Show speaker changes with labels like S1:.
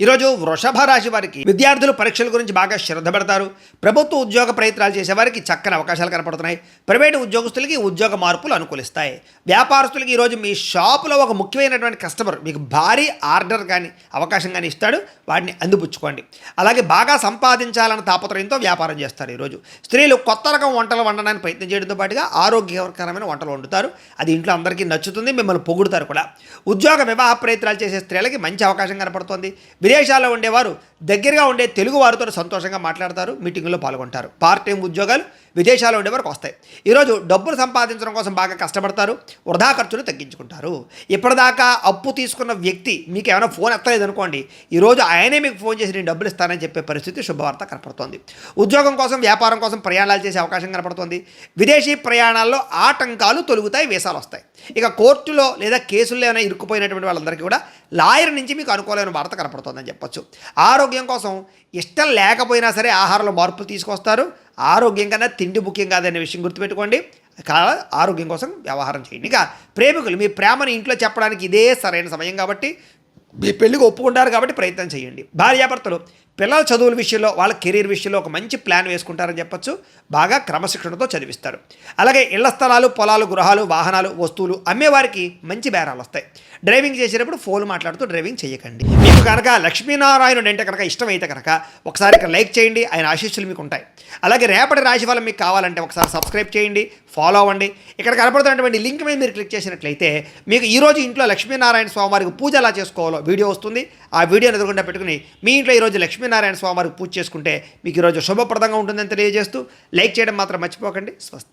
S1: ఈరోజు వృషభ రాశి వారికి విద్యార్థులు పరీక్షల గురించి బాగా శ్రద్ధ పెడతారు. ప్రభుత్వ ఉద్యోగ ప్రయత్నాలు చేసేవారికి చక్కని అవకాశాలు కనపడుతున్నాయి. ప్రైవేటు ఉద్యోగస్తులకి ఉద్యోగ మార్పులు అనుకూలిస్తాయి. వ్యాపారస్తులకి ఈరోజు మీ షాపులో ఒక ముఖ్యమైనటువంటి కస్టమర్ మీకు భారీ ఆర్డర్ కానీ అవకాశం కానీ ఇస్తాడు. వాటిని అందిపుచ్చుకోండి. అలాగే బాగా సంపాదించాలన్న తాపత్రయంతో వ్యాపారం చేస్తారు. ఈరోజు స్త్రీలు కొత్త రకం వంటలు వండడానికి ప్రయత్నం చేయడంతో పాటుగా ఆరోగ్యకరమైన వంటలు వండుతారు. అది ఇంట్లో అందరికీ నచ్చుతుంది, మిమ్మల్ని పొగుడుతారు కూడా. ఉద్యోగ వివాహ ప్రయత్నాలు చేసే స్త్రీలకి మంచి అవకాశం కనపడుతోంది. విదేశాల్లో ఉండేవారు దగ్గరగా ఉండే తెలుగు వారితో సంతోషంగా మాట్లాడతారు, మీటింగుల్లో పాల్గొంటారు. పార్ట్ టైం ఉద్యోగాలు విదేశాల్లో ఉండేవారికి వస్తాయి. ఈరోజు డబ్బులు సంపాదించడం కోసం బాగా కష్టపడతారు, వృధా ఖర్చులు తగ్గించుకుంటారు. ఇప్పటిదాకా అప్పు తీసుకున్న వ్యక్తి మీకు ఏమైనా ఫోన్ ఎత్తలేదు అనుకోండి, ఈరోజు ఆయనే మీకు ఫోన్ చేసి నేను డబ్బులు ఇస్తానని చెప్పే పరిస్థితి శుభవార్త కనపడుతోంది. ఉద్యోగం కోసం వ్యాపారం కోసం ప్రయాణాలు చేసే అవకాశం కనపడుతోంది. విదేశీ ప్రయాణాల్లో ఆటంకాలు తొలుగుతాయి, వీసాలు వస్తాయి. ఇక కోర్టులో లేదా కేసుల్లో ఏమైనా ఇరుక్కుపోయినటువంటి వాళ్ళందరికీ కూడా లాయర్ నుంచి మీకు అనుకూలమైన వార్త కనపడుతోందని చెప్పొచ్చు. ఆరోగ్యం కోసం ఇష్టం లేకపోయినా సరే ఆహారంలో మార్పులు తీసుకొస్తారు. ఆరోగ్యం కన్నా తిండి ముఖ్యం కాదనే విషయం గుర్తుపెట్టుకోండి. ఆరోగ్యం కోసం వ్యవహారం చేయండి. ఇక ప్రేమికులు మీ ప్రేమను ఇంట్లో చెప్పడానికి ఇదే సరైన సమయం కాబట్టి, మీ పెళ్ళికి ఒప్పుకుంటారు కాబట్టి ప్రయత్నం చేయండి. భార్యాభర్తలు పిల్లల చదువుల విషయంలో, వాళ్ళ కెరీర్ విషయంలో ఒక మంచి ప్లాన్ వేసుకుంటారని చెప్పొచ్చు. బాగా క్రమశిక్షణతో చదివిస్తారు. అలాగే ఇళ్ల స్థలాలు, పొలాలు, గృహాలు, వాహనాలు, వస్తువులు అమ్మేవారికి మంచి బేరాలు వస్తాయి. డ్రైవింగ్ చేసేటప్పుడు ఫోన్ మాట్లాడుతూ డ్రైవింగ్ చేయకండి. మీకు కనుక లక్ష్మీనారాయణుడు అంటే కనుక ఇష్టమైతే కనుక ఒకసారి ఇక్కడ లైక్ చేయండి, ఆయన ఆశీస్సులు మీకు ఉంటాయి. అలాగే రేపటి రాశి ఫలం మీకు కావాలంటే ఒకసారి సబ్స్క్రైబ్ చేయండి, ఫాలో అవ్వండి. ఇక్కడ కనపడుతున్నటువంటి లింక్ మీద మీరు క్లిక్ చేసినట్లయితే మీకు ఈరోజు ఇంట్లో లక్ష్మీనారాయణ స్వామివారికి పూజ ఎలా చేసుకోవాలో వీడియో వస్తుంది. ఆ వీడియోని ఎదురుకుండా పెట్టుకుని మీ ఇంట్లో ఈరోజు లక్ష్మీనారాయణ స్వామివారికి పూజ చేసుకుంటే మీకు ఈరోజు శుభప్రదంగా ఉంటుందని తెలియజేస్తూ లైక్ చేయడం మాత్రం మర్చిపోకండి. స్వస్తి.